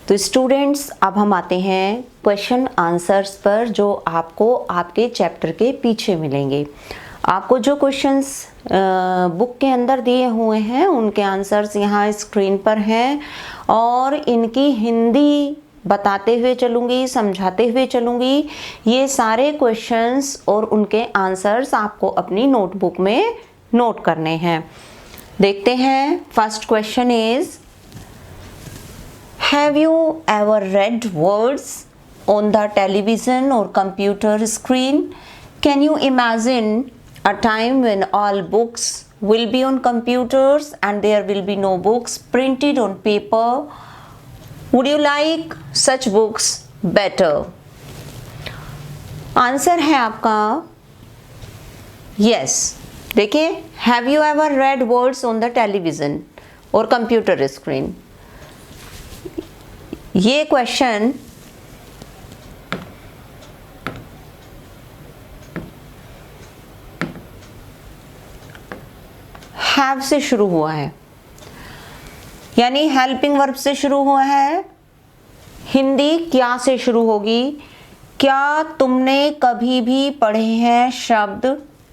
तो स्टूडेंट्स, अब हम आते हैं क्वेश्चन आंसर्स पर जो आपको आपके चैप्टर के पीछे मिलेंगे। आपको जो क्वेश्चंस बुक के अंदर दिए हुए हैं उनके आंसर्स यहाँ स्क्रीन पर हैं और इनकी हिंदी बताते हुए चलूँगी, समझाते हुए चलूँगी। ये सारे क्वेश्चंस और उनके आंसर्स आपको अपनी नोटबुक में नोट करने हैं। देखते हैं, first question is, Have you ever read words on the television or computer screen? Can you imagine a time when all books will be on computers and there will be no books printed on paper? Would you like such books better? Answer है आपका yes। देखिए, Have you ever read words on the television or computer screen? ये question have से शुरू हुआ है, यानी helping verb से शुरू हुआ है। हिंदी क्या से शुरू होगी? क्या तुमने कभी भी पढ़े हैं शब्द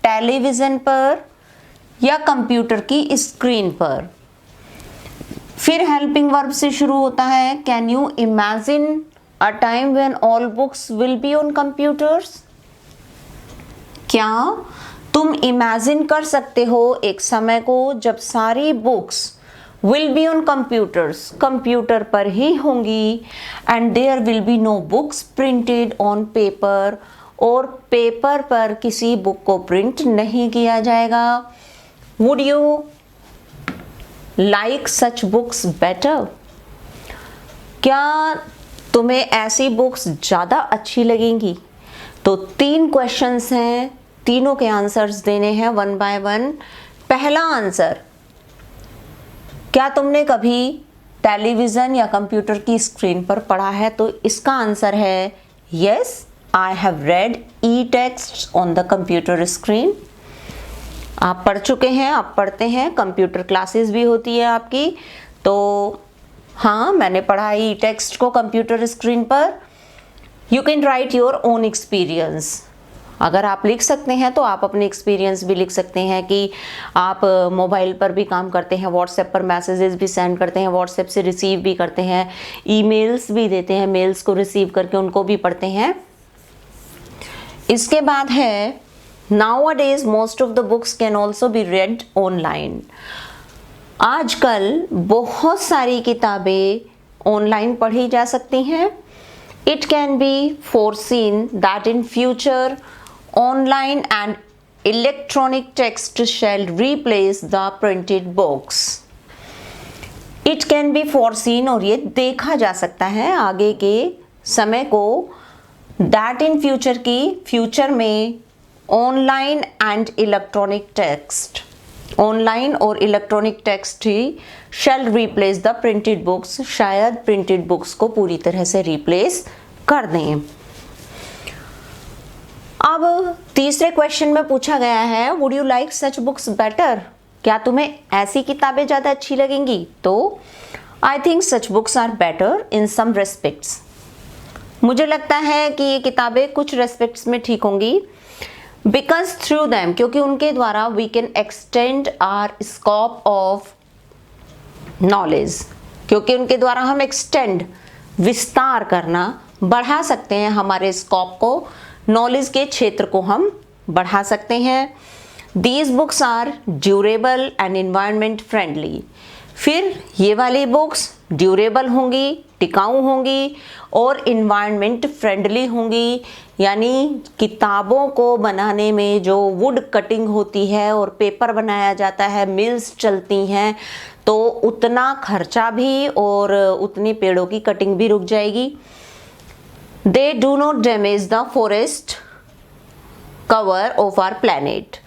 टेलीविजन पर या कंप्यूटर की स्क्रीन पर? फिर हेल्पिंग वर्ब से शुरू होता है, can you imagine a time when all books will be on computers? क्या तुम इमेजिन कर सकते हो एक समय को जब सारी books will be on computers, computer पर ही होंगी, and there will be no books printed on paper, और पेपर पर किसी बुक को प्रिंट नहीं किया जाएगा। Would you like such books better? क्या तुम्हें ऐसी बुक्स ज़्यादा अच्छी लगेंगी? तो 3 क्वेश्चंस हैं, तीनों के आंसर्स देने हैं वन बाय वन। पहला आंसर, क्या तुमने कभी टेलीविज़न या कंप्यूटर की स्क्रीन पर पढ़ा है? तो इसका आंसर है yes, I have read E text on the computer screen. आप पढ़ चुके हैं, आप पढ़ते हैं, कंप्यूटर क्लासेस भी होती है आपकी, तो हाँ, मैंने पढ़ा है ई टेक्स्ट को कंप्यूटर स्क्रीन पर। You can write your own experience. अगर आप लिख सकते हैं तो आप अपने एक्सपीरियंस भी लिख सकते हैं कि आप मोबाइल पर भी काम करते हैं, व्हाट्सएप पर मैसेजेस भी सेंड करते हैं, व्हाट्सएप से रिसीव भी करते हैं, ईमेल्स भी देते हैं, मेल्स को रिसीव करके उनको भी पढ़ते हैं। इसके बाद है, Nowadays most of the books can also be read online. आजकल बहुत सारी किताबें ऑनलाइन पढ़ी जा सकती हैं। It can be foreseen that in future online and electronic text shall replace the printed books. It can be foreseen, और ये देखा जा सकता है आगे के समय को, that in future की फ्यूचर में online and electronic text, online और इलेक्ट्रॉनिक टेक्स्ट ही shall replace the printed books, शायद प्रिंटेड बुक्स को पूरी तरह से रिप्लेस कर दें। अब तीसरे क्वेश्चन में पूछा गया है, would you like such books better? क्या तुम्हें ऐसी किताबें ज़्यादा अच्छी लगेंगी? तो I think such books are better in some respects. मुझे लगता है कि ये किताबें कुछ रेस्पेक्ट्स में ठीक होंगी। बिकॉज थ्रू दैम, क्योंकि उनके द्वारा we can extend our scope of knowledge, क्योंकि उनके द्वारा हम एक्सटेंड, विस्तार करना, बढ़ा सकते हैं हमारे स्कोप को, नॉलेज के क्षेत्र को हम बढ़ा सकते हैं। These books are durable and environment friendly. फिर ये वाली बुक्स ड्यूरेबल होंगी, टिकाऊ होंगी और इन्वायरमेंट फ्रेंडली होंगी, यानी किताबों को बनाने में जो वुड कटिंग होती है और पेपर बनाया जाता है, मिल्स चलती हैं, तो उतना खर्चा भी और उतनी पेड़ों की कटिंग भी रुक जाएगी। They do not damage the forest cover of our planet,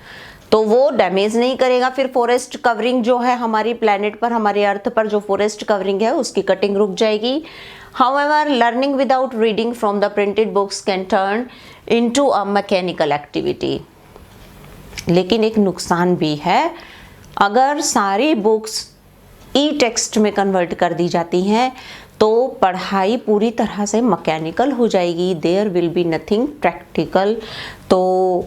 तो वो डैमेज नहीं करेगा। फिर फॉरेस्ट कवरिंग जो है हमारी प्लैनेट पर, हमारे अर्थ पर जो फॉरेस्ट कवरिंग है उसकी कटिंग रुक जाएगी। However, learning without reading from the printed books can turn into a mechanical activity. लेकिन एक नुकसान भी है, अगर सारी बुक्स ई टेक्स्ट में कन्वर्ट कर दी जाती हैं तो पढ़ाई पूरी तरह से मैकेनिकल हो जाएगी, there will be nothing practical. तो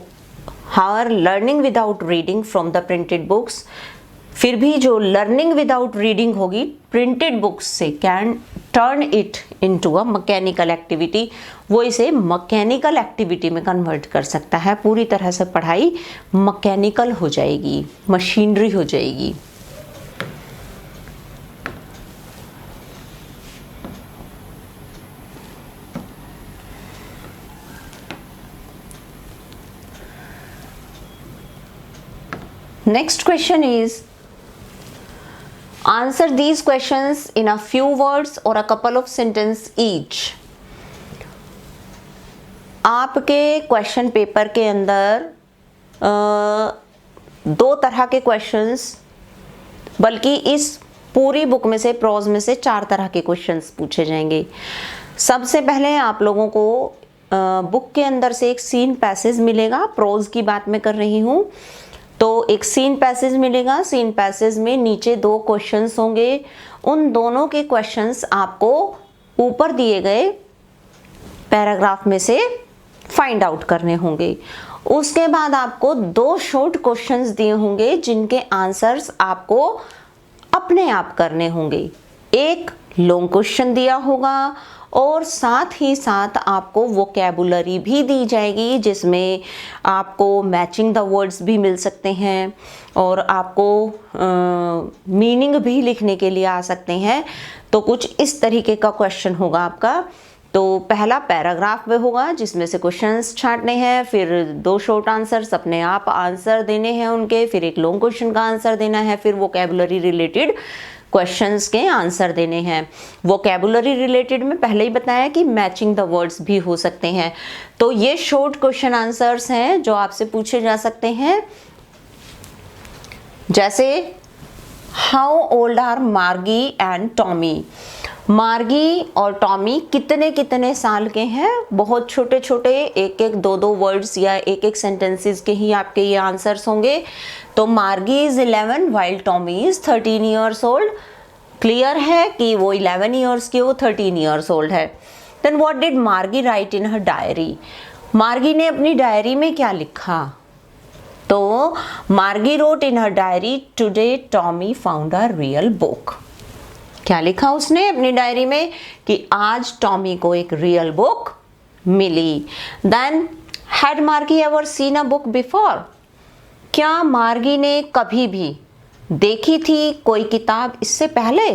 however learning without reading from the printed books, फिर भी जो लर्निंग विदाउट रीडिंग होगी प्रिंटेड बुक्स से, can turn it into a mechanical activity, वो इसे मैकेनिकल एक्टिविटी में कन्वर्ट कर सकता है। पूरी तरह से पढ़ाई मैकेनिकल हो जाएगी, मशीनरी हो जाएगी। Next question is, answer these questions in a few words or a couple of sentence each. आपके क्वेश्चन पेपर के अंदर दो तरह के क्वेश्चंस, बल्कि इस पूरी बुक में से, प्रोज में से 4 तरह के क्वेश्चंस पूछे जाएंगे। सबसे पहले आप लोगों को बुक के अंदर से एक सीन पैसेज मिलेगा, प्रोज की बात मैं कर रही हूँ। तो एक सीन पैसेज मिलेगा, सीन पैसेज में नीचे 2 क्वेश्चंस होंगे, उन दोनों के क्वेश्चंस आपको ऊपर दिए गए पैराग्राफ में से फाइंड आउट करने होंगे। उसके बाद आपको 2 शॉर्ट क्वेश्चंस दिए होंगे जिनके आंसर्स आपको अपने आप करने होंगे। एक लॉन्ग क्वेश्चन दिया होगा और साथ ही साथ आपको वोकैबुलरी भी दी जाएगी, जिसमें आपको मैचिंग द वर्ड्स भी मिल सकते हैं और आपको मीनिंग भी लिखने के लिए आ सकते हैं। तो कुछ इस तरीके का क्वेश्चन होगा आपका। तो पहला पैराग्राफ में होगा जिसमें से क्वेश्चंस छांटने हैं, फिर 2 शॉर्ट आंसर्स अपने आप आंसर देने हैं उनके, फिर एक लॉन्ग क्वेश्चन का आंसर देना है, फिर वोकैबुलरी रिलेटेड क्वेश्चंस के आंसर देने हैं। वोकैबुलरी रिलेटेड में पहले ही बताया कि मैचिंग द वर्ड्स भी हो सकते हैं। तो ये शॉर्ट क्वेश्चन आंसर्स हैं जो आपसे पूछे जा सकते हैं, जैसे हाउ ओल्ड आर मार्गी एंड टॉमी। मार्गी और टॉमी कितने कितने साल के हैं? बहुत छोटे छोटे, एक एक 2-2 वर्ड्स या एक एक सेंटेंसेस के ही आपके ये आंसर्स होंगे। तो मार्गी is 11 while Tommy is 13 years old. Clear है कि वो 11 ईयर्स की, वो 13 ईयर्स ओल्ड है। देन व्हाट डिड मार्गी राइट इन हर डायरी। मार्गी ने अपनी डायरी में क्या लिखा? तो मार्गी wrote in her diary, today Tommy found a real book. क्या लिखा उसने अपनी डायरी में? कि आज टॉमी को एक रियल बुक मिली। Then had Margie ever seen a book before. क्या मार्गी ने कभी भी देखी थी कोई किताब इससे पहले?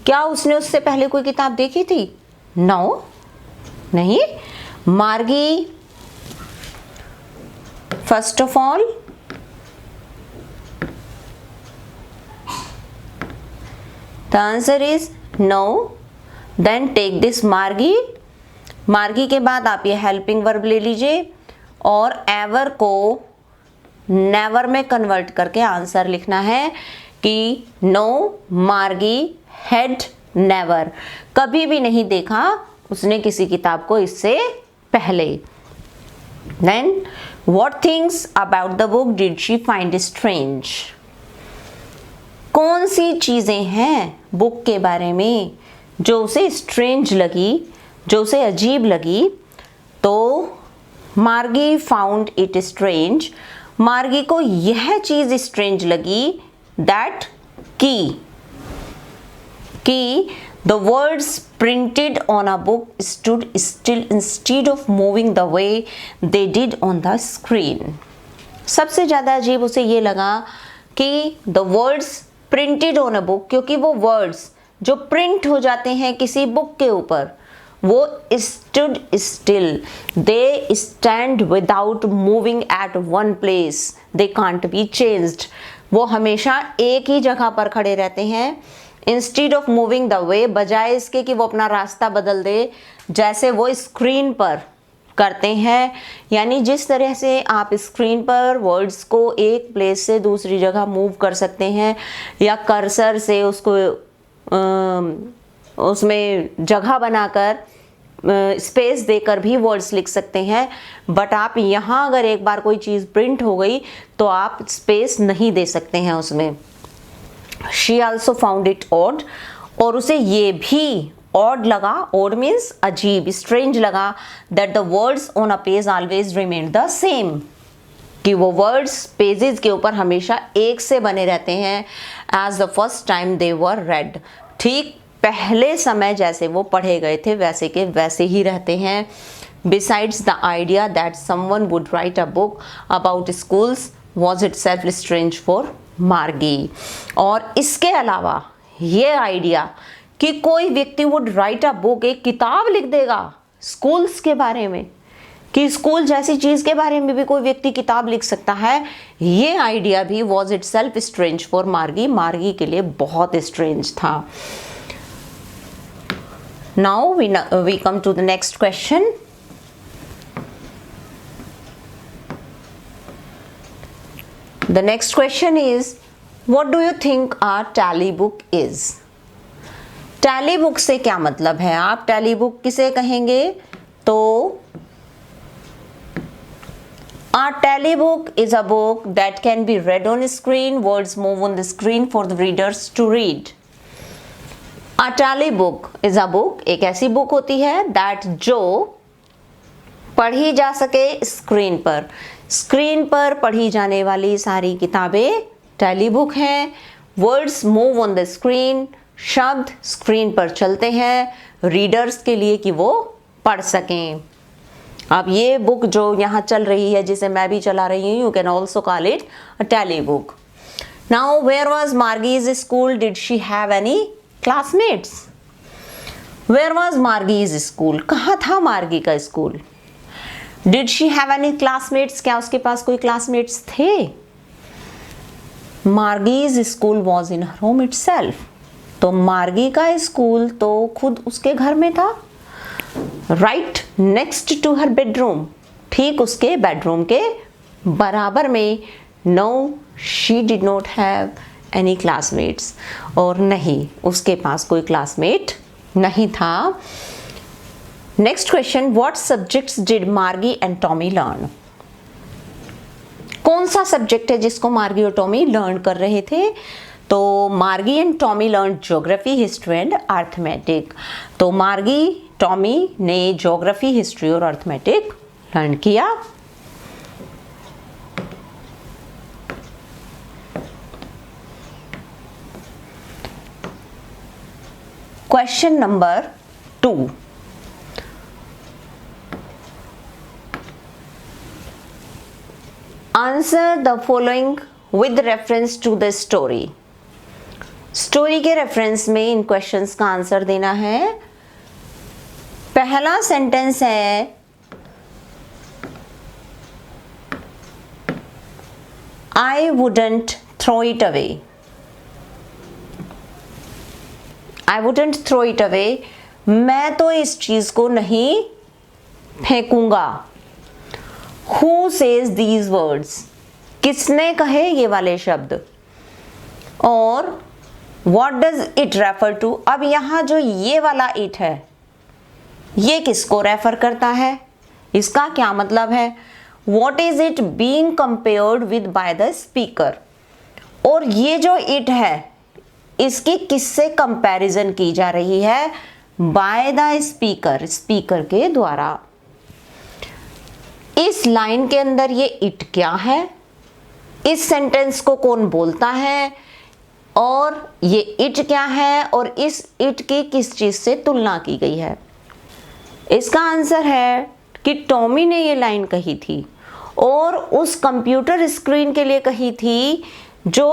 क्या उसने उससे पहले कोई किताब देखी थी? नो, नहीं। Margie first of all the answer is no. Then take this Margie. Margie के बाद आप ये हेल्पिंग वर्ब ले लीजिए और एवर को नेवर में कन्वर्ट करके आंसर लिखना है कि नो मार्गी हैड नेवर, कभी भी नहीं देखा उसने किसी किताब को इससे पहले। Then what things about the book did she find strange. कौन सी चीजें हैं बुक के बारे में जो उसे स्ट्रेंज लगी, जो उसे अजीब लगी? तो मार्गी फाउंड इट स्ट्रेंज। मार्गी को यह चीज स्ट्रेंज लगी दैट की the words printed on a book stood still instead of moving the way they did on the screen. सबसे ज़्यादा अजीब उसे ये लगा कि the words printed on a book, क्योंकि वो words जो प्रिंट हो जाते हैं किसी बुक के ऊपर, वो stood still, they stand without moving at one place, they can't be changed. वो हमेशा एक ही जगह पर खड़े रहते हैं। Instead of moving the way, बजाय इसके कि वो अपना रास्ता बदल दे जैसे वो स्क्रीन पर करते हैं। यानी जिस तरह से आप स्क्रीन पर वर्ड्स को एक प्लेस से दूसरी जगह मूव कर सकते हैं या कर्सर से उसको उसमें जगह बनाकर स्पेस देकर भी वर्ड्स लिख सकते हैं, बट आप यहाँ अगर एक बार कोई चीज़ प्रिंट हो गई तो आप स्पेस नहीं दे सकते हैं उसमें। She also found it odd, और उसे ये भी ऑड लगा, ऑड मीन्स अजीब, स्ट्रेंज लगा, that the words on a page always remain the same, कि वो वर्ड्स पेजेस के ऊपर हमेशा एक से बने रहते हैं, as the first time they were read, ठीक पहले समय जैसे वो पढ़े गए थे वैसे के वैसे ही रहते हैं। Besides the idea that someone would write a book about schools was itself strange for मार्गी, और इसके अलावा ये आइडिया कि कोई व्यक्ति वुड राइट अ बुक, एक किताब लिख देगा स्कूल्स के बारे में, कि स्कूल जैसी चीज के बारे में भी कोई व्यक्ति किताब लिख सकता है, ये आइडिया भी was itself strange for Margie, Margie के लिए बहुत स्ट्रेंज था। Now we come to the next question. The next question is, what do you think a tally book is? Tally book से क्या मतलब है? आप टैली बुक किसे कहेंगे? तो a tally book is a book that can be read on screen. Words move on the screen for the readers to read. A tally book is a book, एक ऐसी बुक होती है that जो पढ़ी जा सके स्क्रीन पर, screen पर पढ़ी जाने वाली सारी किताबें टैली बुक हैं। Words move on the screen, शब्द स्क्रीन पर चलते हैं रीडर्स के लिए कि वो पढ़ सकें। अब ये बुक जो यहाँ चल रही है, जिसे मैं भी चला रही हूँ, you can also call it a tally book. Now where was Margie's school? Did she have any classmates? Where was Margie's school? कहाँ था मार्गी का school? Did she have any classmates? क्या उसके पास कोई क्लासमेट्स थे? Margie's school was in her home itself, तो Margie का स्कूल तो खुद उसके घर में था। Right next to her bedroom, ठीक उसके बेडरूम के बराबर में। No she did not have any classmates, और नहीं उसके पास कोई क्लासमेट नहीं था। Next question, what subjects did Margie and Tommy learn? कौन सा सब्जेक्ट है जिसको मार्गी और टॉमी लर्न कर रहे थे? तो Margie and Tommy learn geography, history and arithmetic. तो मार्गी टॉमी ने ज्योग्राफी, हिस्ट्री और अर्थमेटिक लर्न किया। Question number 2, answer the following with reference to the story. Story के रेफरेंस में इन क्वेश्चंस का आंसर देना है। पहला सेंटेंस है, I wouldn't throw it away. I wouldn't throw it away, मैं तो इस चीज को नहीं फेंकूंगा। Who says these words? किसने कहे ये वाले शब्द? और what does it refer to? अब यहां जो ये वाला इट है, ये किसको रेफर करता है? इसका क्या मतलब है? What is it being compared with by the speaker? और ये जो इट है, इसकी किससे कंपैरिजन की जा रही है? बाय द स्पीकर, स्पीकर के द्वारा। इस लाइन के अंदर ये इट क्या है? इस सेंटेंस को कौन बोलता है? और ये इट क्या है? और इस इट की किस चीज से तुलना की गई है? इसका आंसर है कि टॉमी ने ये लाइन कही थी और उस कंप्यूटर स्क्रीन के लिए कही थी जो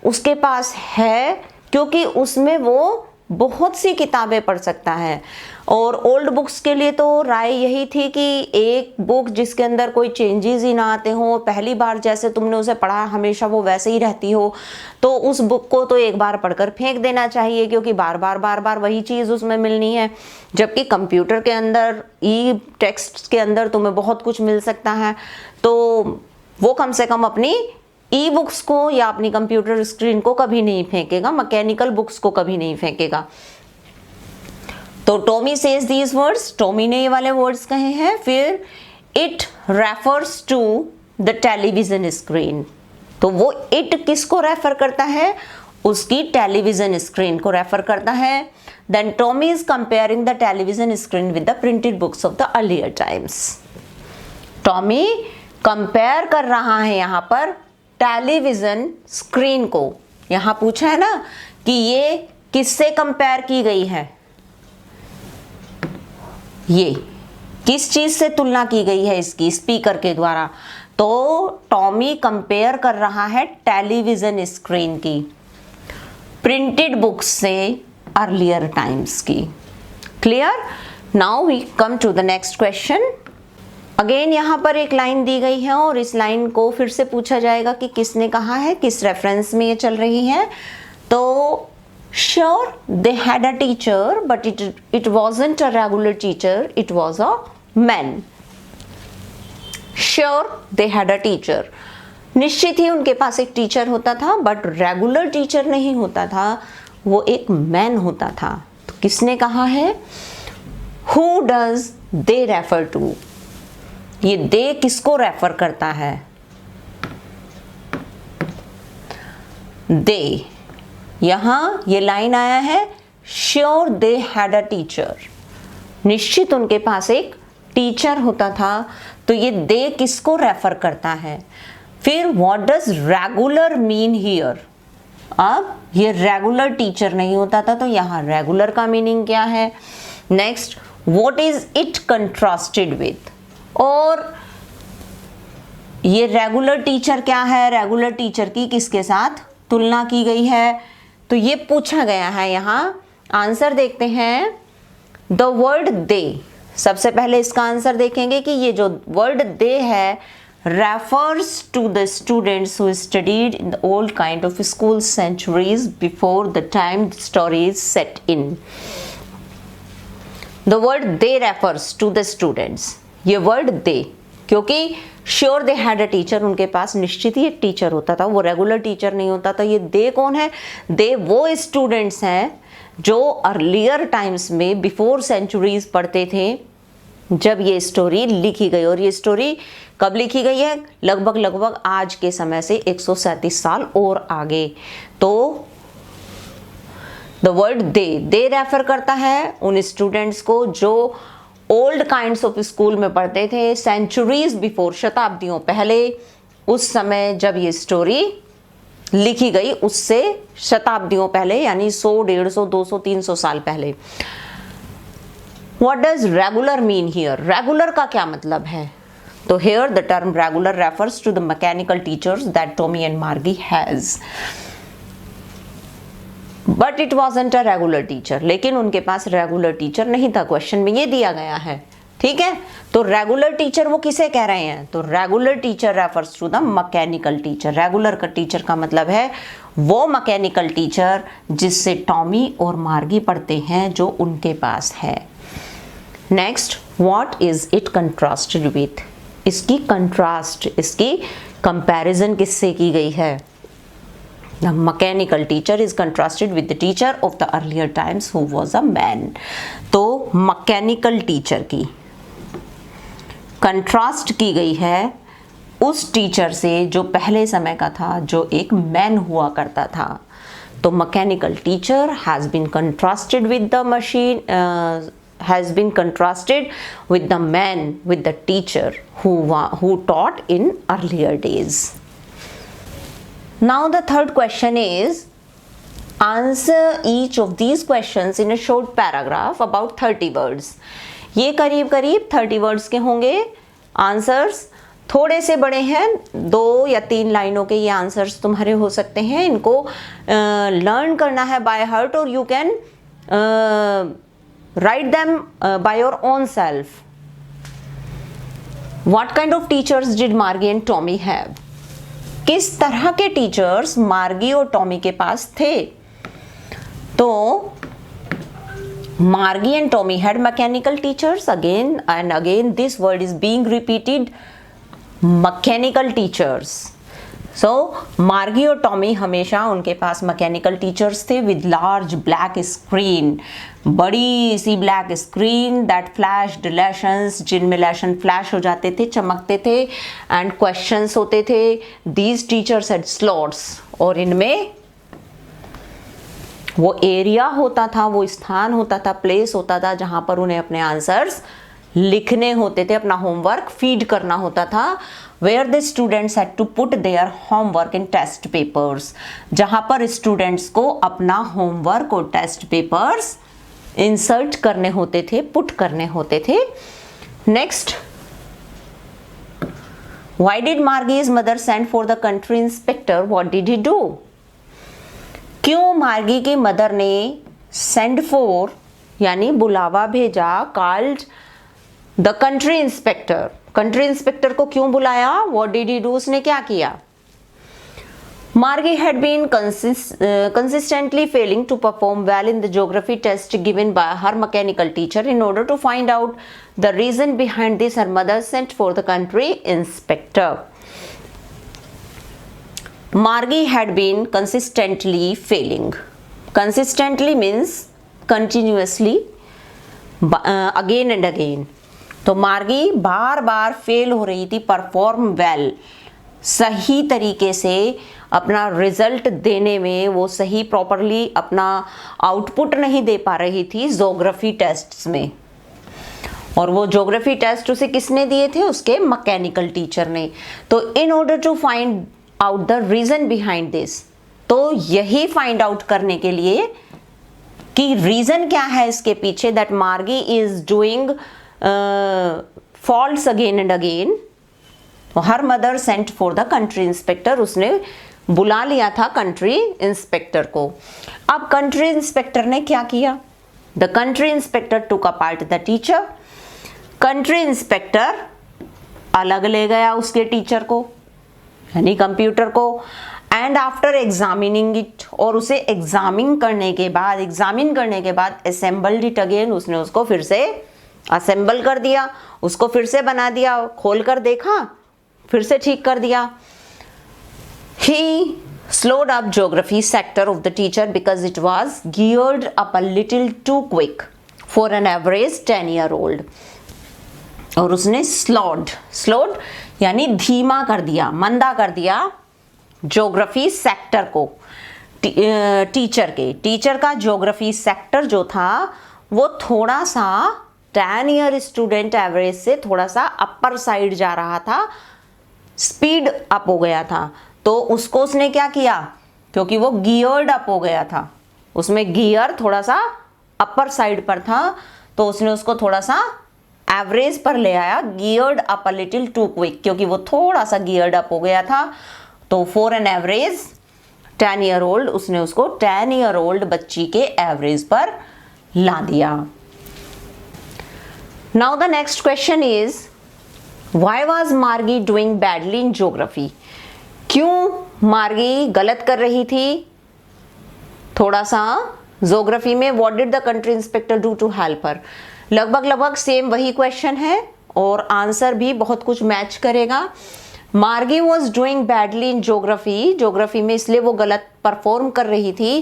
उसके पास है, क्योंकि उसमें वो बहुत सी किताबें पढ़ सकता है। और ओल्ड बुक्स के लिए तो राय यही थी कि एक बुक जिसके अंदर कोई चेंजेस ही ना आते हो, पहली बार जैसे तुमने उसे पढ़ा हमेशा वो वैसे ही रहती हो, तो उस बुक को तो एक बार पढ़कर फेंक देना चाहिए, क्योंकि बार बार वही चीज़ उसमें मिलनी है। जबकि कंप्यूटर के अंदर, ई टेक्स्ट के अंदर तुम्हें बहुत कुछ मिल सकता है, तो वो कम से कम अपनी ई बुक्स को या अपनी कंप्यूटर स्क्रीन को कभी नहीं फेंकेगा, मैकेनिकल बुक्स को कभी नहीं फेंकेगा। तो Tommy says these words, Tommy ने ये वाले वर्ड्स कहे हैं। फिर it refers to the television screen, तो वो इट किसको रेफर करता है? उसकी टेलीविजन स्क्रीन को रेफर करता है। Then Tommy is comparing the television screen with the printed books of the earlier times. Tommy compare कर रहा है यहाँ पर टेलीविजन स्क्रीन को। यहाँ पूछा है ना कि ये किससे कंपेयर की गई है, ये किस चीज से तुलना की गई है इसकी, स्पीकर के द्वारा। तो टॉमी कंपेयर कर रहा है टेलीविजन स्क्रीन की प्रिंटेड बुक्स से अर्लियर टाइम्स की। Clear? Now we come to the next question. Again यहाँ पर एक लाइन दी गई है और इस लाइन को फिर से पूछा जाएगा कि किसने कहा है, किस रेफरेंस में ये चल रही है। तो sure they had a teacher but it wasn't a regular teacher, it was a man. Sure they had a teacher, निश्चित ही उनके पास एक टीचर होता था बट रेगुलर टीचर नहीं होता था, वो एक मैन होता था। तो किसने कहा है? Who does they refer to? ये दे किसको रेफर करता है? दे, यहां ये लाइन आया है sure they had a teacher, निश्चित उनके पास एक टीचर होता था। तो ये दे किसको रेफर करता है? फिर what does regular mean here? अब ये रेगुलर टीचर नहीं होता था तो यहाँ रेगुलर का मीनिंग क्या है? Next, what is it contrasted with? और ये रेगुलर टीचर क्या है? रेगुलर टीचर की किसके साथ तुलना की गई है? तो ये पूछा गया है। यहाँ आंसर देखते हैं। द वर्ड दे, सबसे पहले इसका आंसर देखेंगे कि ये जो वर्ड दे है refers to the students who studied in the old kind of school centuries before the time the story is set in. The word they refers to the students. ये word दे, क्योंकि sure they had a teacher, उनके पास निश्चित ही एक teacher होता था, वो regular teacher नहीं होता था। ये दे कौन है? दे वो स्टूडेंट्स हैं जो अर्लियर टाइम्स में बिफोर सेंचुरीज पढ़ते थे जब ये स्टोरी लिखी गई। और ये स्टोरी कब लिखी गई है? लगभग आज के समय से 137 साल और आगे। तो द वर्ड दे रेफर करता है उन स्टूडेंट्स को जो ओल्ड काइंड्स ऑफ स्कूल में पढ़ते थे, सेंचुरीज बिफोर, शताब्दियों पहले, उस समय जब ये स्टोरी लिखी गई उससे शताब्दियों पहले, यानी 100, 150, 200, 300 साल पहले। What does regular mean here? Regular का क्या मतलब है? तो here the term regular refers to the mechanical teachers that Tommy and Margie has. But it wasn't a regular teacher. लेकिन उनके पास रेगुलर टीचर नहीं था, क्वेश्चन में ये दिया गया है। ठीक है, तो रेगुलर टीचर वो किसे कह रहे हैं? तो regular teacher refers to the mechanical teacher. Regular का टीचर का मतलब है वो मैकेनिकल टीचर जिससे टॉमी और मार्गी पढ़ते हैं, जो उनके पास है। Next, what is it contrasted with? इसकी कंट्रास्ट, इसकी कंपैरिजन किससे की गई है? The mechanical teacher is contrasted with the teacher of the earlier times who was a man. तो मैकेनिकल टीचर की कंट्रास्ट की गई है उस टीचर से जो पहले समय का था, जो एक मैन हुआ करता था। तो mechanical teacher has been contrasted with the machine, has been contrasted with the man, with the teacher who taught in earlier days. Now the third question is, answer each of these questions in a short paragraph about 30 words. ये करीब 30 words के होंगे answers, थोड़े से बड़े हैं, 2 या 3 लाइनों के ये आंसर्स तुम्हारे हो सकते हैं। इनको लर्न करना है बाय हार्ट, और you can write them by your own self. What kind of teachers did Margie and Tommy have? किस तरह के टीचर्स मार्गी और टॉमी के पास थे? तो Margie and Tommy had mechanical teachers. Again and again this word is being repeated, mechanical teachers. So Margie और Tommy हमेशा उनके पास मैकेनिकल टीचर्स थे विद लार्ज ब्लैक स्क्रीन, बड़ी सी black screen that flashed lessons, जिनमें लेशन फ्लैश हो जाते थे, चमकते थे, एंड क्वेश्चंस होते थे। दीज टीचर्स हैड स्लॉट्स, और इनमें वो एरिया होता था, वो स्थान होता था, प्लेस होता था जहां पर उन्हें अपने आंसर्स लिखने होते थे, अपना होमवर्क फीड करना होता था। Where the students had to put their homework in test papers, जहां पर स्टूडेंट्स को अपना होमवर्क और टेस्ट पेपर्स इंसर्ट करने होते थे, पुट करने होते थे। Next, why did Margie's mother send for the country inspector, what did he do? क्यों मार्गी की मदर ने सेंड फॉर यानी बुलावा भेजा, called the country inspector, country inspector को क्यों बुलाया? व्हाट डिड ही डू, उसने क्या किया? Margie had been consistently failing to perform well in the geography test given by her mechanical teacher. In order to find out the reason behind this, her mother sent for the country inspector. Margie had been consistently failing. Consistently means continuously, again and again. तो मार्गी बार बार fail हो रही थी perform well, सही तरीके से अपना result देने में, वो सही प्रॉपरली अपना आउटपुट नहीं दे पा रही थी ज्योग्राफी टेस्ट्स में। और वो ज्योग्राफी टेस्ट उसे किसने दिए थे? उसके मैकेनिकल टीचर ने। तो in order to find out the reason behind this, तो यही फाइंड आउट करने के लिए कि रीजन क्या है इसके पीछे, दैट मार्गी is doing faults again and again, her mother sent for the country inspector, उसने बुला लिया था कंट्री इंस्पेक्टर को। अब कंट्री इंस्पेक्टर ने क्या किया? The country inspector took apart the teacher, country inspector अलग ले गया उसके टीचर को यानी कंप्यूटर को, एंड आफ्टर एग्जामिनिंग इट, और उसे एग्जामिन करने के बाद असेंबल्ड इट अगेन, उसने उसको फिर से असेंबल कर दिया, उसको फिर से बना दिया, खोल कर देखा, फिर से ठीक कर दिया। He slowed up geography sector of the teacher because it was geared up a little too quick for an average 10-year-old. और उसने slowed यानी धीमा कर दिया, मंदा कर दिया ज्योग्राफी सेक्टर को, टीचर का ज्योग्राफी सेक्टर जो था वो थोड़ा सा 10-year स्टूडेंट एवरेज से थोड़ा सा अपर साइड जा रहा था, स्पीड अप हो गया था। तो उसको उसने क्या किया, क्योंकि वो गियर्ड अप हो गया था, उसमें गियर थोड़ा सा अपर साइड पर था, तो उसने उसको थोड़ा सा एवरेज पर ले आया, geared up a little too quick, क्योंकि वो थोड़ा सा गियर्ड अप हो गया था। तो फॉर एन एवरेज 10-year-old, उसने उसको 10-year-old बच्ची के एवरेज पर ला दिया। Now the next question is, Why was Margie doing badly in geography? क्यों मार्गी गलत कर रही थी थोड़ा सा ज्योग्राफी में? What did the country inspector do to help her? लगभग सेम वही क्वेश्चन है और आंसर भी बहुत कुछ मैच करेगा। Margie was doing badly in geography में इसलिए वो गलत परफॉर्म कर रही थी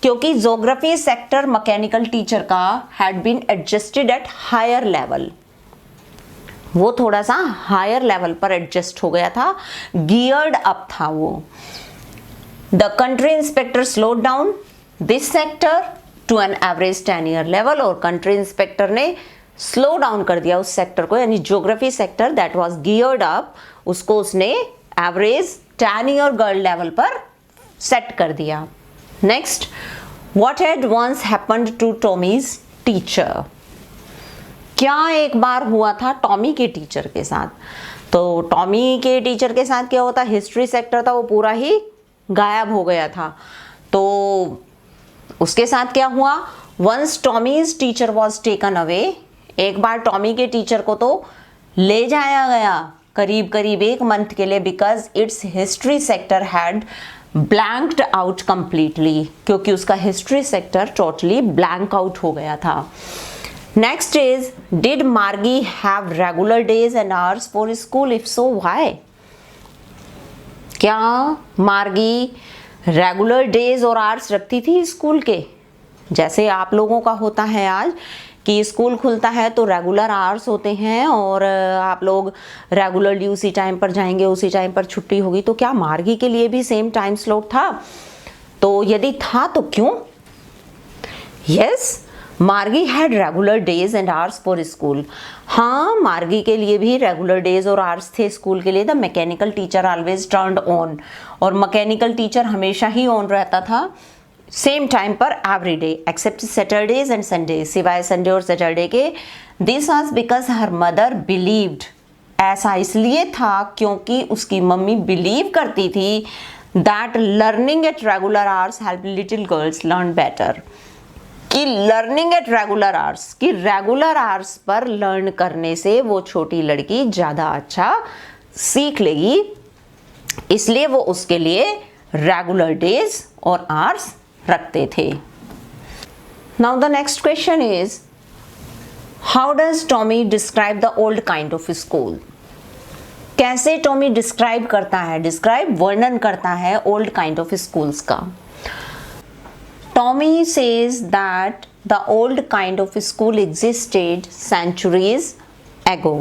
क्योंकि ज्योग्राफी सेक्टर मैकेनिकल टीचर का had been adjusted at higher level, वो थोड़ा सा हायर लेवल पर एडजस्ट हो गया था, गियर्ड अप था वो। The country inspector slowed down this sector to an average 10-year level, और कंट्री इंस्पेक्टर ने स्लो डाउन कर दिया उस सेक्टर को, यानी geography sector that was geared up, उसको उसने एवरेज 10-year गर्ल लेवल पर सेट कर दिया। Next, what had once happened to Tommy's teacher? क्या एक बार हुआ था टॉमी के टीचर के साथ? तो टॉमी के टीचर के साथ क्या होता, हिस्ट्री सेक्टर था वो पूरा ही गायब हो गया था। तो उसके साथ क्या हुआ, once Tommy's teacher was taken away, एक बार टॉमी के टीचर को तो ले जाया गया करीब 1 मंथ के लिए, because it's history sector had blanked out completely, क्योंकि उसका history sector totally blank out हो गया था। Next is, did Margie have regular days and hours for school? If so, why? क्या मार्गी रेगुलर डेज और आवर्स रखती थी स्कूल के, जैसे आप लोगों का होता है आज कि स्कूल खुलता है तो रेगुलर आवर्स होते हैं और आप लोग रेगुलरली उसी टाइम पर जाएंगे, उसी टाइम पर छुट्टी होगी, तो क्या मार्गी के लिए भी सेम टाइम स्लॉट था? तो यदि था तो क्यों? Yes, Margie had regular days and hours for school. हाँ, मार्गी के लिए भी रेगुलर डेज और आवर्स थे स्कूल के लिए। The mechanical teacher always turned on, और मैकेनिकल टीचर हमेशा ही ऑन रहता था सेम टाइम पर every day except Saturdays and Sunday, सिवाय संडे और सैटरडे के। This was because her mother believed, ऐसा इसलिए था क्योंकि उसकी मम्मी बिलीव करती थी that learning at regular hours help little girls learn better, कि लर्निंग एट रेगुलर आवर्स, कि रेगुलर आवर्स पर लर्न करने से वो छोटी लड़की ज़्यादा अच्छा सीख लेगी, इसलिए वो उसके लिए रेगुलर डेज और आवर्स रखते थे। Now the next question is, how does Tommy describe the old kind of school? कैसे टॉमी डिस्क्राइब करता है, डिस्क्राइब वर्णन करता है ओल्ड काइंड ऑफ स्कूल्स का? Tommy says that the old kind of school existed centuries ago.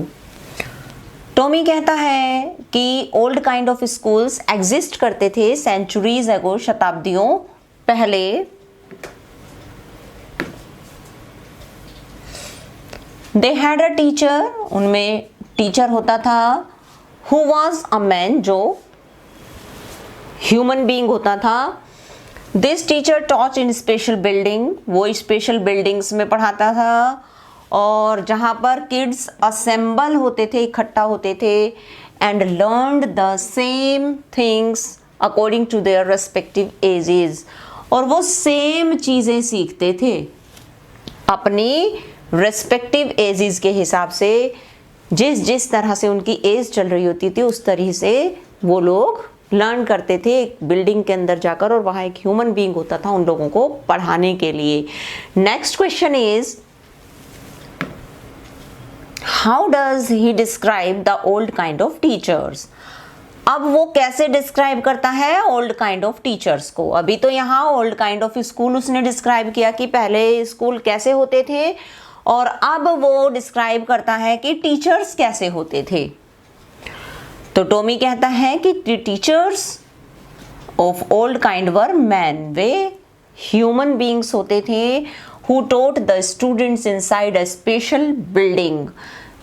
Tommy कहता है कि old kind of schools exist करते थे सेंचुरीज एगो, शताब्दियों पहले। दे हैड अ टीचर, उनमें टीचर होता था, हु वॉज अ मैन, जो ह्यूमन बीइंग होता था। This teacher टॉच in special building, वो स्पेशल बिल्डिंग्स में पढ़ाता था, और जहाँ पर किड्स असेंबल होते थे, इकट्ठा होते थे, and learned the same things according to their respective ages, और वो सेम चीज़ें सीखते थे अपनी रेस्पेक्टिव एजेस के हिसाब से। जिस जिस तरह से उनकी एज चल रही होती थी उस तरह से वो लोग लर्न करते थे एक बिल्डिंग के अंदर जाकर, और वहाँ एक ह्यूमन बीइंग होता था उन लोगों को पढ़ाने के लिए। Next question is, how does he describe the old kind of teachers? अब वो कैसे डिस्क्राइब करता है ओल्ड काइंड ऑफ टीचर्स को? अभी तो यहाँ ओल्ड काइंड ऑफ स्कूल उसने डिस्क्राइब किया कि पहले स्कूल कैसे होते थे, और अब वो डिस्क्राइब करता है कि टीचर्स कैसे होते थे। तो टॉमी कहता है कि teachers of old kind were man, वे ह्यूमन बीइंग्स होते थे, who taught the students inside a special building,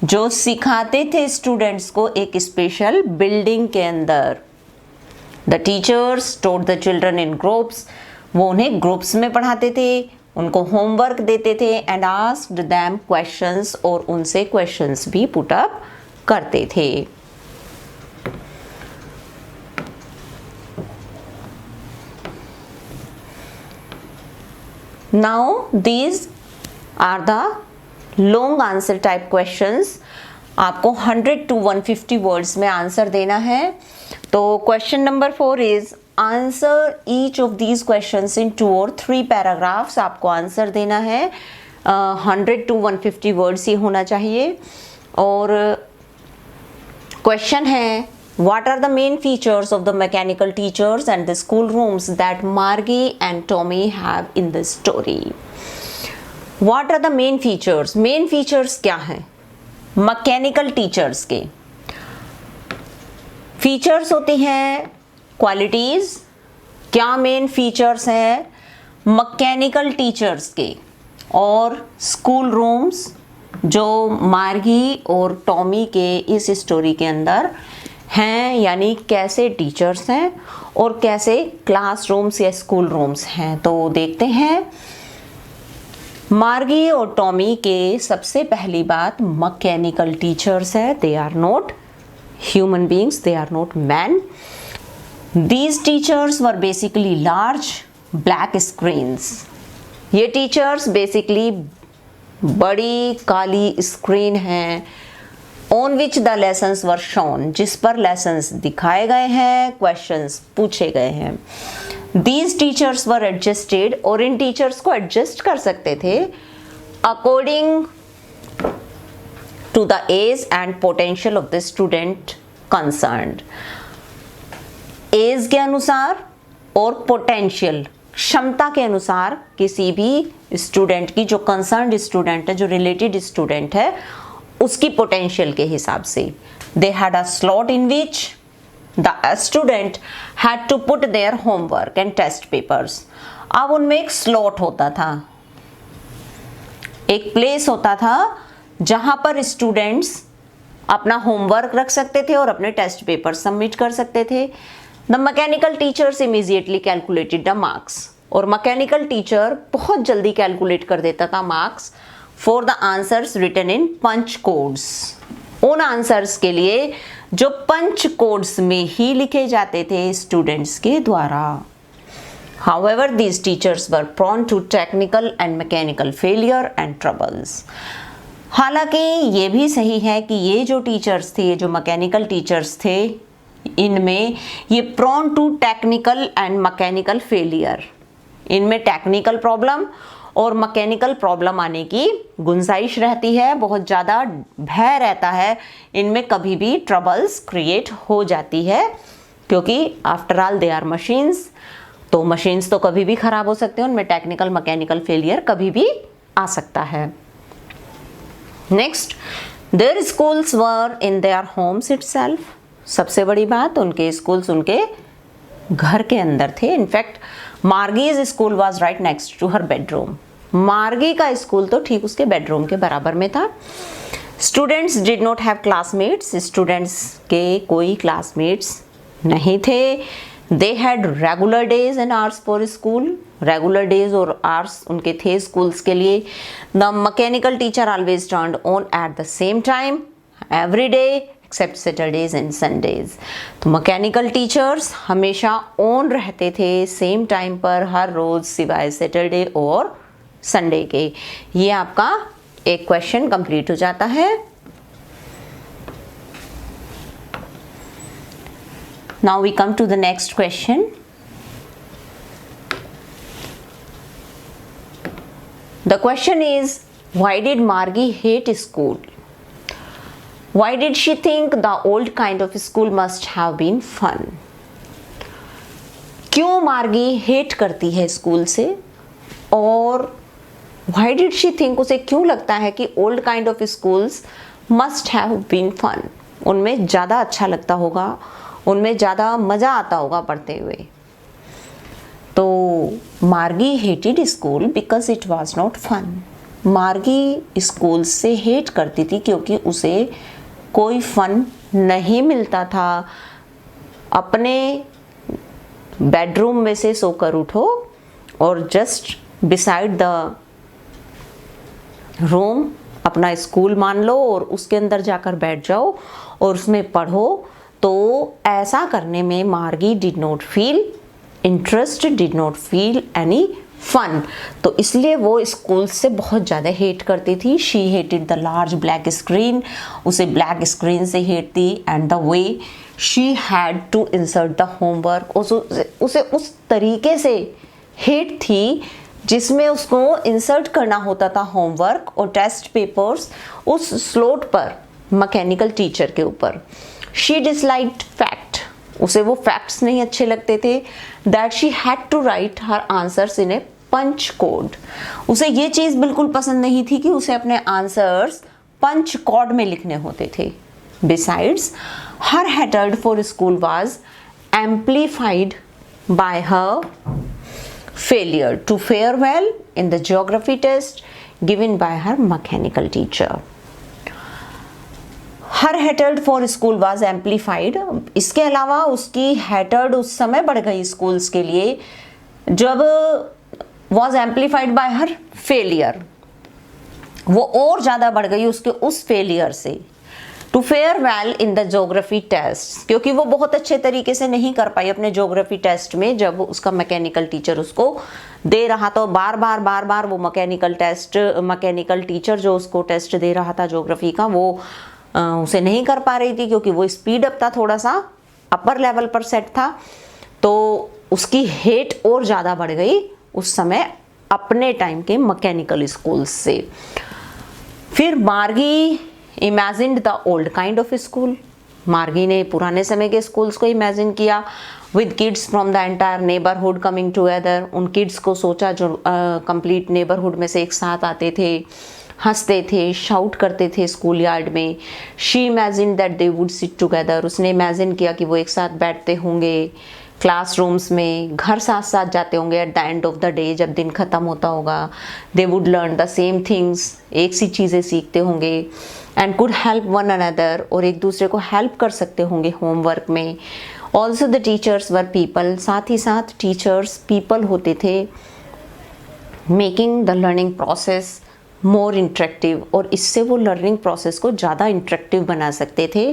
जो सिखाते थे स्टूडेंट्स को एक स्पेशल बिल्डिंग के अंदर। The teachers taught the children in groups, वो उन्हें ग्रुप्स में पढ़ाते थे, उनको होमवर्क देते थे, एंड आस्क्ड देम क्वेश्चंस, और उनसे क्वेश्चंस भी पुट अप करते थे। Now these are the long answer type questions. आपको 100 to 150 वर्ड्स में आंसर देना है। तो question number 4 is, answer each of these questions in 2 or 3 paragraphs. आपको आंसर देना है 100 to 150 वर्ड्स ही होना चाहिए। और क्वेश्चन है, what are the main features of the mechanical teachers and the schoolrooms that Margie and Tommy have in the story? What are the main features? Main features क्या हैं mechanical teachers के? Features होती हैं qualities. क्या main features हैं mechanical teachers के? और school rooms जो मार्गी और टॉमी के इस स्टोरी के अंदर हैं, यानी कैसे टीचर्स हैं और कैसे क्लासरूम्स या स्कूल रूम्स हैं। तो देखते हैं। मार्गी और टॉमी के सबसे पहली बात मैकेनिकल टीचर्स है। They are not human beings, they are not man. These teachers were basically large black screens. ये टीचर्स बेसिकली बड़ी काली स्क्रीन हैं, on which the lessons were shown, जिस पर लेसन्स दिखाए गए हैं, क्वेश्चंस पूछे गए हैं। दीज टीचर्स वर एडजस्टेड, और इन टीचर्स को एडजस्ट कर सकते थे according to the age and potential of the student concerned. Age के अनुसार और पोटेंशियल, क्षमता के अनुसार किसी भी स्टूडेंट की, जो कंसर्न्ड स्टूडेंट है, जो रिलेटेड स्टूडेंट है, उसकी पोटेंशियल के हिसाब से। They had a slot in which the student had to put their homework and test papers. अब उनमें एक स्लॉट होता था एक प्लेस होता था जहां पर स्टूडेंट्स अपना होमवर्क रख सकते थे और अपने टेस्ट पेपर सबमिट कर सकते थे। The mechanical teachers immediately calculated the marks, और मैकेनिकल टीचर बहुत जल्दी कैलकुलेट कर देता था marks for the answers written in punch codes, उन आंसर्स के लिए जो पंच कोड्स में ही लिखे जाते थे स्टूडेंट्स के द्वारा। However, these teachers were prone to technical and mechanical failure and troubles. हालांकि ये भी सही है कि ये जो टीचर्स थे, ये जो मैकेनिकल टीचर्स थे, इनमें ये prone to technical and mechanical failure, इनमें टेक्निकल प्रॉब्लम और मैकेनिकल प्रॉब्लम आने की गुंजाइश रहती है, बहुत ज़्यादा भय रहता है, इनमें कभी भी ट्रबल्स क्रिएट हो जाती है, क्योंकि after all they are machines, तो मशीन्स तो कभी भी खराब हो सकते हैं, उनमें टेक्निकल मैकेनिकल फेलियर कभी भी आ सकता है। Next, there schools were in their homes itself. सबसे बड़ी बात, उनके स्कूल्स उनके घर के अंदर थे। In fact Margie's school was right next to her bedroom. Margie का स्कूल तो ठीक उसके बेडरूम के बराबर में था। Students did not have classmates, students के कोई क्लासमेट्स नहीं थे। They had regular days and hours for school, regular days और आवर्स उनके थे स्कूल्स के लिए। The mechanical teacher always turned on at the same time every day except Saturdays and Sundays. तो मैकेनिकल टीचर्स हमेशा on रहते थे same time पर हर रोज सिवाय सैटरडे और संडे के। ये आपका एक क्वेश्चन कंप्लीट हो जाता है। Now we come to the next question. The question is, why did Margie hate school? Why did she think the old kind of school must have been fun? क्यों मार्गी hate करती है school से, और why did she think, उसे क्यों लगता है कि old kind of schools must have been fun? उनमें ज़्यादा अच्छा लगता होगा, उनमें ज़्यादा मज़ा आता होगा पढ़ते हुए। तो Margie hated school because it was not fun. Margie school से हेट करती थी क्योंकि उसे कोई फन नहीं मिलता था। अपने बेडरूम में से सोकर उठो और जस्ट बिसाइड द रूम अपना स्कूल मान लो और उसके अंदर जाकर बैठ जाओ और उसमें पढ़ो। तो ऐसा करने में Margie did not feel interest, did not feel any fun, तो इसलिए वो स्कूल से बहुत ज़्यादा हेट करती थी। She hated the large black screen, उसे ब्लैक स्क्रीन से हेट थी, and the way she had to insert the homework, उसे उस तरीके से हेट थी जिसमें उसको इंसर्ट करना होता था होमवर्क और टेस्ट पेपर्स उस स्लॉट पर मैकेनिकल टीचर के ऊपर। शी डिसलाइक्ड फैक्ट, उसे वो फैक्ट्स नहीं अच्छे लगते थे। That she had to write her answers in a punch code, उसे ये चीज़ बिल्कुल पसंद नहीं थी कि उसे अपने आंसर्स पंच कोड में लिखने होते थे। Besides her hatred for school was amplified bye her failure to fare well in the geography test given by her mechanical teacher. Her hatred for school was amplified. इसके अलावा उसकी hatred उस समय बढ़ गई स्कूल्स के लिए जब was amplified by her failure, वो और ज़्यादा बढ़ गई उसके उस फेलियर से। To fare well in the geography test, क्योंकि वो बहुत अच्छे तरीके से नहीं कर पाई अपने जोग्राफी टेस्ट में। जब उसका मैकेनिकल टीचर उसको दे रहा था, बार बार वो मैकेनिकल टीचर जो उसको टेस्ट दे रहा था जोग्राफी का, वो उसे नहीं कर पा रही थी क्योंकि वो स्पीड अप था, थोड़ा सा अपर लेवल पर सेट था। तो उसकी हेट और ज़्यादा बढ़ गई उस समय अपने टाइम के मैकेनिकल स्कूल्स से। फिर मार्गी imagined the old kind of school, मार्गी ने पुराने समय के स्कूल्स को इमेजिन किया। With kids from the entire neighbourhood coming together, उन किड्स को सोचा जो कंप्लीट नेबरहुड में से एक साथ आते थे, हंसते थे, शाउट करते थे स्कूल यार्ड में। She imagine that they would sit together, उसने इमेजिन किया कि वो एक साथ बैठते होंगे, क्लासरूम्स में, घर साथ साथ जाते होंगे at the end of the day, जब दिन ख़त्म होता होगा they would learn the same things, एक सी चीज़ें सीखते होंगे and could help one another, और एक दूसरे को हेल्प कर सकते होंगे होमवर्क में। Also the teachers were people, साथ ही साथ टीचर्स पीपल होते थे, making the learning process more interactive, और इससे वो लर्निंग प्रोसेस को ज़्यादा इंटरेक्टिव बना सकते थे।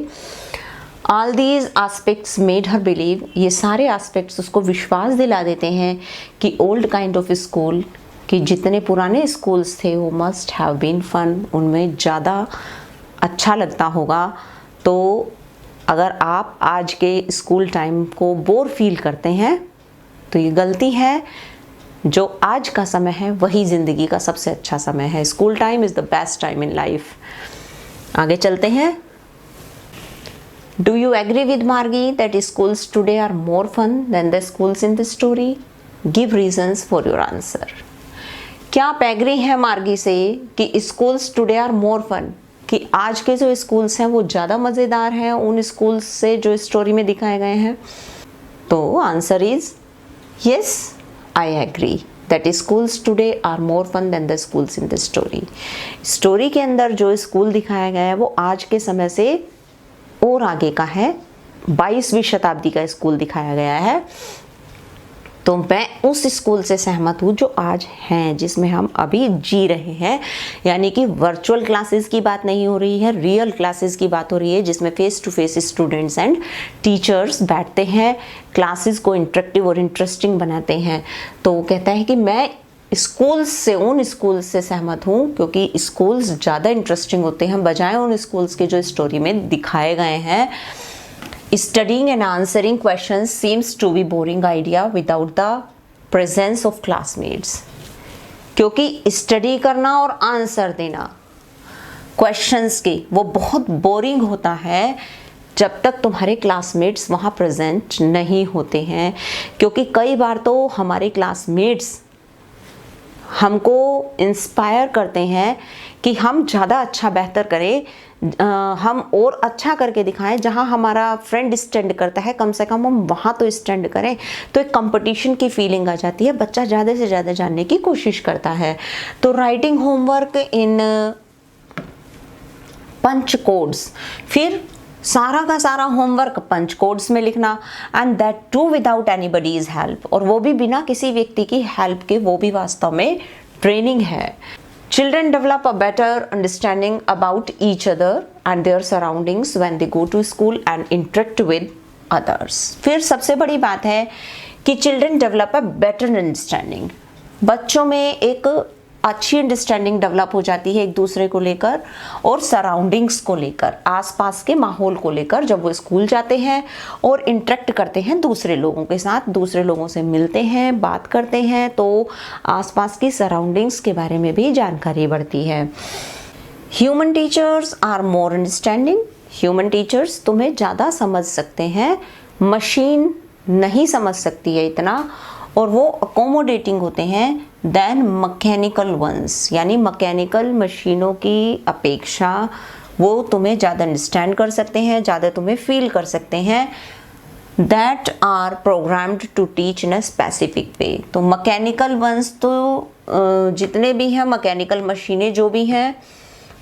All these aspects made her believe, ये सारे एस्पेक्ट्स उसको विश्वास दिला देते हैं कि ओल्ड काइंड ऑफ स्कूल, कि जितने पुराने स्कूल्स थे वो मस्ट हैव बीन फन, उनमें ज़्यादा अच्छा लगता होगा। तो अगर आप आज के स्कूल टाइम को बोर फील करते हैं तो ये गलती है। जो आज का समय है वही ज़िंदगी का सबसे अच्छा समय है। School time is the best time in life. आगे चलते हैं। Do you agree with Margi that schools today are more fun than the schools in the story? Give reasons for your answer. क्या आप एग्री हैं Margie से कि schools today are more fun, कि आज के जो स्कूल्स हैं वो ज़्यादा मज़ेदार हैं उन स्कूल्स से जो स्टोरी में दिखाए गए हैं? तो answer is yes, I agree that schools today are more fun than the schools in the story. Story के अंदर जो स्कूल दिखाया गया है वो आज के समय से और आगे का है, 22वीं शताब्दी का स्कूल दिखाया गया है। तो मैं उस स्कूल से सहमत हूँ जो आज हैं, जिसमें हम अभी जी रहे हैं। यानी कि वर्चुअल क्लासेस की बात नहीं हो रही है, रियल क्लासेस की बात हो रही है, जिसमें face to face students and teachers बैठते हैं, क्लासेस को इंटरेक्टिव और इंटरेस्टिंग बनाते हैं। तो वो कहता है कि मैं स्कूल्स से, उन स्कूल्स से सहमत हूँ, क्योंकि स्कूल्स ज़्यादा इंटरेस्टिंग होते हैं बजाय उन स्कूल्स के जो स्टोरी में दिखाए गए हैं। Studying and answering questions seems to be boring idea without the presence of classmates, क्योंकि स्टडी करना और आंसर देना क्वेश्चंस के वो बहुत बोरिंग होता है जब तक तुम्हारे क्लासमेट्स वहाँ प्रेजेंट नहीं होते हैं। क्योंकि कई बार तो हमारे क्लासमेट्स हमको इंस्पायर करते हैं कि हम ज़्यादा अच्छा बेहतर करें, हम और अच्छा करके दिखाएं। जहां हमारा फ्रेंड स्टैंड करता है कम से कम हम वहां तो स्टैंड करें। तो एक कंपटीशन की फीलिंग आ जाती है, बच्चा ज़्यादा से ज़्यादा जानने की कोशिश करता है। तो writing homework in punch codes, फिर सारा का सारा होमवर्क पंच कोड्स में लिखना, and that too without anybody's help, और वो भी बिना किसी व्यक्ति की हेल्प के, वो भी वास्तव में ट्रेनिंग है। Children develop a better understanding about each other and their surroundings when they go to school and interact with others. फिर सबसे बड़ी बात है कि children develop a better understanding, बच्चों में एक अच्छी अंडरस्टैंडिंग डेवलप हो जाती है एक दूसरे को लेकर और सराउंडिंग्स को लेकर, आसपास के माहौल को लेकर। जब वो स्कूल जाते हैं और इंटरेक्ट करते हैं दूसरे लोगों के साथ, दूसरे लोगों से मिलते हैं, बात करते हैं, तो आसपास की सराउंडिंग्स के बारे में भी जानकारी बढ़ती है। Human teachers are more understanding, human teachers तुम्हें ज़्यादा समझ सकते हैं, मशीन नहीं समझ सकती है इतना, और वो अकोमोडेटिंग होते हैं देन मैकेनिकल वंस, यानी मैकेनिकल मशीनों की अपेक्षा वो तुम्हें ज़्यादा अंडरस्टैंड कर सकते हैं, ज़्यादा तुम्हें फील कर सकते हैं। That are programmed to teach in a specific way. तो मैकेनिकल वंस तो जितने भी हैं मैकेनिकल मशीनें जो भी हैं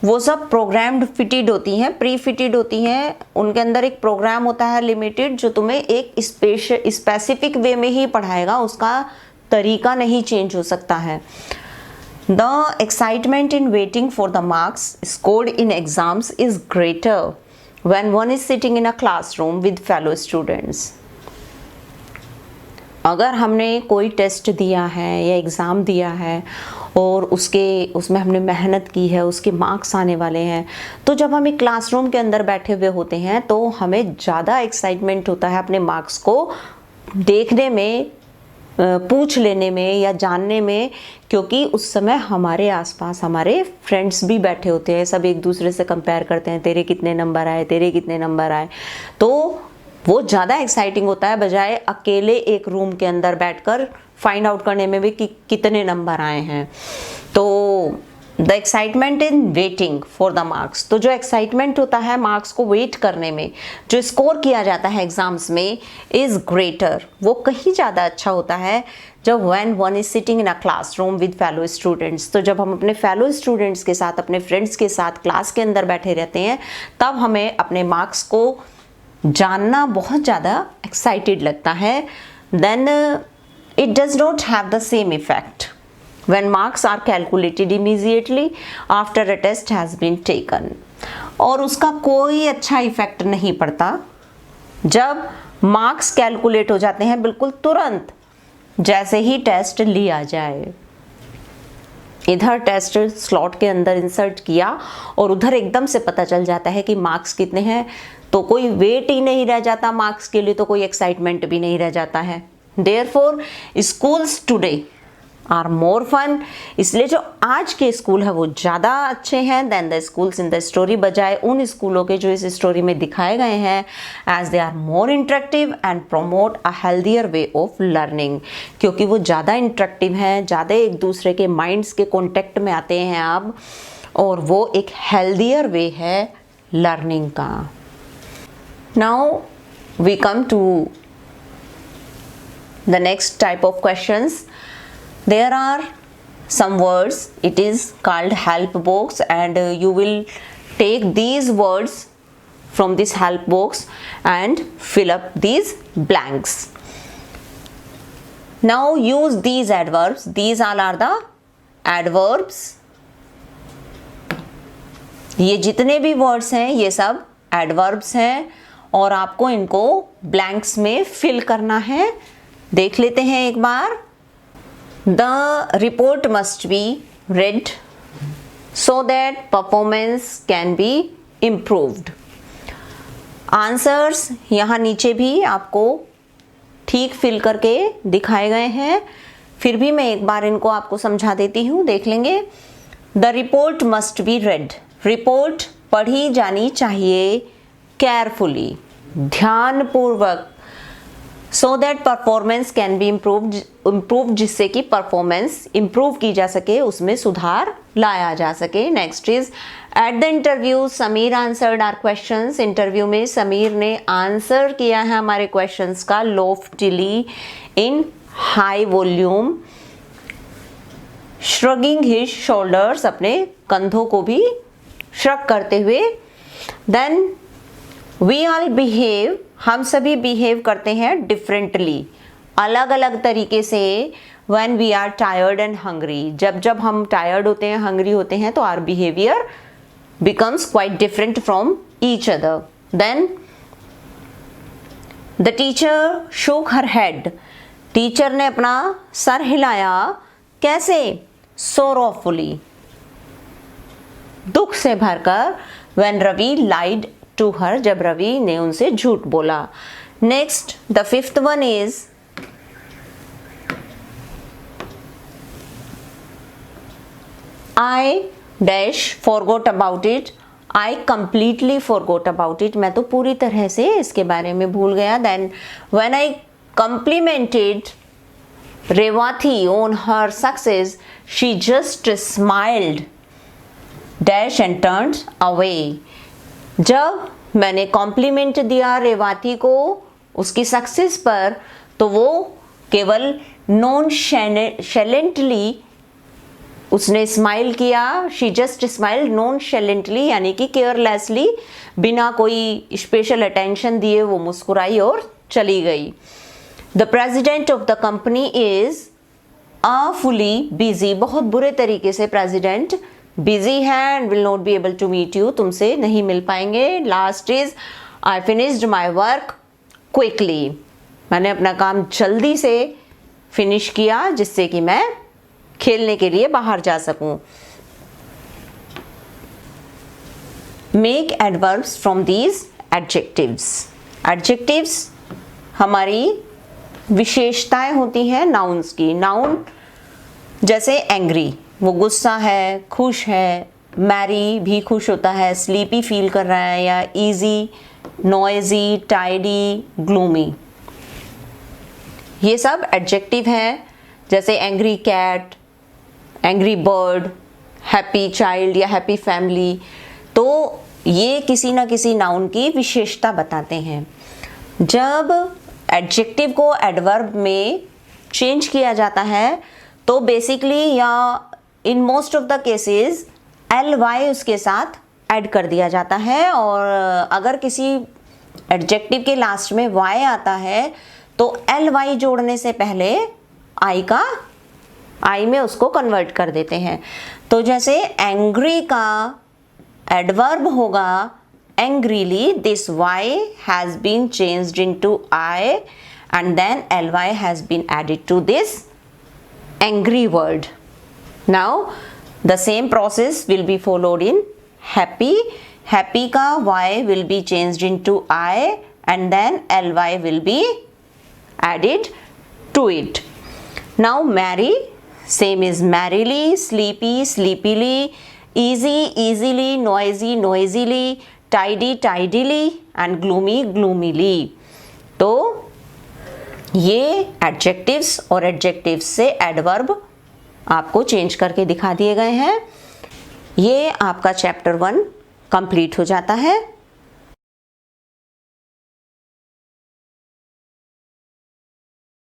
वो सब प्रोग्राम्ड फिटेड होती हैं, प्री फिटेड होती हैं। उनके अंदर एक प्रोग्राम होता है लिमिटेड, जो तुम्हें एक स्पेसिफिक वे में ही पढ़ाएगा, उसका तरीका नहीं चेंज हो सकता है। The excitement in waiting for the marks scored in exams is greater when one is sitting in a classroom with fellow students. अगर हमने कोई टेस्ट दिया है या एग्ज़ाम दिया है और उसमें हमने मेहनत की है, उसके मार्क्स आने वाले हैं, तो जब हम एक क्लासरूम के अंदर बैठे हुए होते हैं तो हमें ज़्यादा एक्साइटमेंट होता है अपने मार्क्स को देखने में, पूछ लेने में या जानने में, क्योंकि उस समय हमारे आसपास हमारे फ्रेंड्स भी बैठे होते हैं, सब एक दूसरे से कंपेयर करते हैं, तेरे कितने नंबर आए, तेरे कितने नंबर आए। तो वो ज़्यादा एक्साइटिंग होता है बजाय अकेले एक रूम के अंदर बैठकर फाइंड आउट करने में भी कि कितने नंबर आए हैं। तो the excitement in waiting for the marks, तो जो एक्साइटमेंट होता है मार्क्स को वेट करने में, जो स्कोर किया जाता है एग्जाम्स में, इज ग्रेटर, वो कहीं ज़्यादा अच्छा होता है जब when one is sitting in a classroom with fellow students. तो जब हम अपने फेलो स्टूडेंट्स के साथ, अपने फ्रेंड्स के साथ क्लास के अंदर बैठे रहते हैं, तब हमें अपने मार्क्स को जानना बहुत ज़्यादा एक्साइटेड लगता है। Then it does not have the same effect when marks are calculated immediately after a test has been taken, और उसका कोई अच्छा इफेक्ट नहीं पड़ता जब मार्क्स कैलकुलेट हो जाते हैं बिल्कुल तुरंत जैसे ही टेस्ट लिया जाए। इधर टेस्ट स्लॉट के अंदर इंसर्ट किया और उधर एकदम से पता चल जाता है कि मार्क्स कितने हैं, तो कोई वेट ही नहीं रह जाता मार्क्स के लिए, तो कोई एक्साइटमेंट भी नहीं रह जाता है। Therefore schools today are more fun, इसलिए जो आज के स्कूल है वो ज़्यादा अच्छे हैं than the schools in the story, बजाय उन स्कूलों के जो इस स्टोरी में दिखाए गए हैं, as they are more interactive and promote a healthier way of learning, क्योंकि वो ज़्यादा इंटरेक्टिव हैं, ज़्यादा एक दूसरे के माइंड्स के कॉन्टेक्ट में आते हैं अब, और वो एक हेल्दियर वे है लर्निंग का। Now we come to the next type of questions. There are some words, it is called help box, and you will take these words from this help box and fill up these blanks. Now use these adverbs, these all are the adverbs. ये जितने भी words हैं ये सब adverbs हैं और आपको इनको blanks में fill करना है। देख लेते हैं एक बार। The report must be read so that performance can be improved. Answers यहाँ नीचे भी आपको ठीक फिल करके दिखाए गए हैं, फिर भी मैं एक बार इनको आपको समझा देती हूँ, देख लेंगे। The report must be read. Report पढ़ी जानी चाहिए carefully, ध्यानपूर्वक, so that performance can be improved, जिससे कि परफॉर्मेंस इम्प्रूव की जा सके, उसमें सुधार लाया जा सके। Next is at the interview Sameer answered our questions, interview में समीर ने आंसर किया है हमारे क्वेश्चंस का loftily in high volume, shrugging his shoulders, अपने कंधों को भी श्रग करते हुए। देन वी ऑल बिहेव, हम सभी बिहेव करते हैं डिफरेंटली, अलग अलग तरीके से। When we are tired and hungry, जब जब हम टायर्ड होते हैं, हंग्री होते हैं, तो our behaviour becomes quite different from each other. Then the teacher shook her head, teacher ने अपना सर हिलाया, कैसे? सोरोफुली, दुख से भरकर। When Ravi lied to her, जब रवि ने उनसे झूठ बोला। Next the fifth one is I dash forgot about it, I completely forgot about it, मैं तो पूरी तरह से इसके बारे में भूल गया। Then when I complimented Revathi on her success, she just smiled dash and turned away, जब मैंने कॉम्प्लीमेंट दिया रेवाती को उसकी सक्सेस पर, तो वो केवल नॉन शैलेंटली उसने स्माइल किया। शी जस्ट स्माइल नॉन शैलेंटली, यानी कि केयरलेसली, बिना कोई स्पेशल अटेंशन दिए वो मुस्कुराई और चली गई। The president of the company is fully busy, बहुत बुरे तरीके से प्रेजिडेंट बिजी है and will not be able to meet you, तुमसे नहीं मिल पाएंगे। Last is I finished my work quickly, मैंने अपना काम जल्दी से फिनिश किया जिससे कि मैं खेलने के लिए बाहर जा सकूं। Make adverbs from these adjectives, adjectives हमारी विशेषताएं होती हैं नाउन्स की। नाउन जैसे एंग्री, वो गुस्सा है, खुश है, मैरी भी खुश होता है, स्लीपी फील कर रहा है, या इजी, नॉइजी, टाइडी, ग्लूमी, ये सब एडजेक्टिव है। जैसे angry cat, angry bird, happy child या हैप्पी फैमिली, तो ये किसी ना किसी नाउन की विशेषता बताते हैं। जब एडजेक्टिव को एडवर्ब में चेंज किया जाता है तो बेसिकली या in most of the cases ly उसके साथ ऐड कर दिया जाता है, और अगर किसी एडजेक्टिव के लास्ट में y आता है तो ly जोड़ने से पहले I में उसको कन्वर्ट कर देते हैं। तो जैसे एंग्री का एडवर्ब होगा angrily, this y has been changed into I and then ly has been added to this angry word. Now the same process will be followed in happy. Happy का y will be changed into I and then ly will be added to it. Now merry, same is merrily, sleepy, sleepily, easy, easily, noisy, noisily, tidy, tidily and gloomy, gloomily. तो ये adjectives और adjectives से adverb आपको change करके दिखा दिए गए हैं। ये आपका चैप्टर 1 कंप्लीट हो जाता है।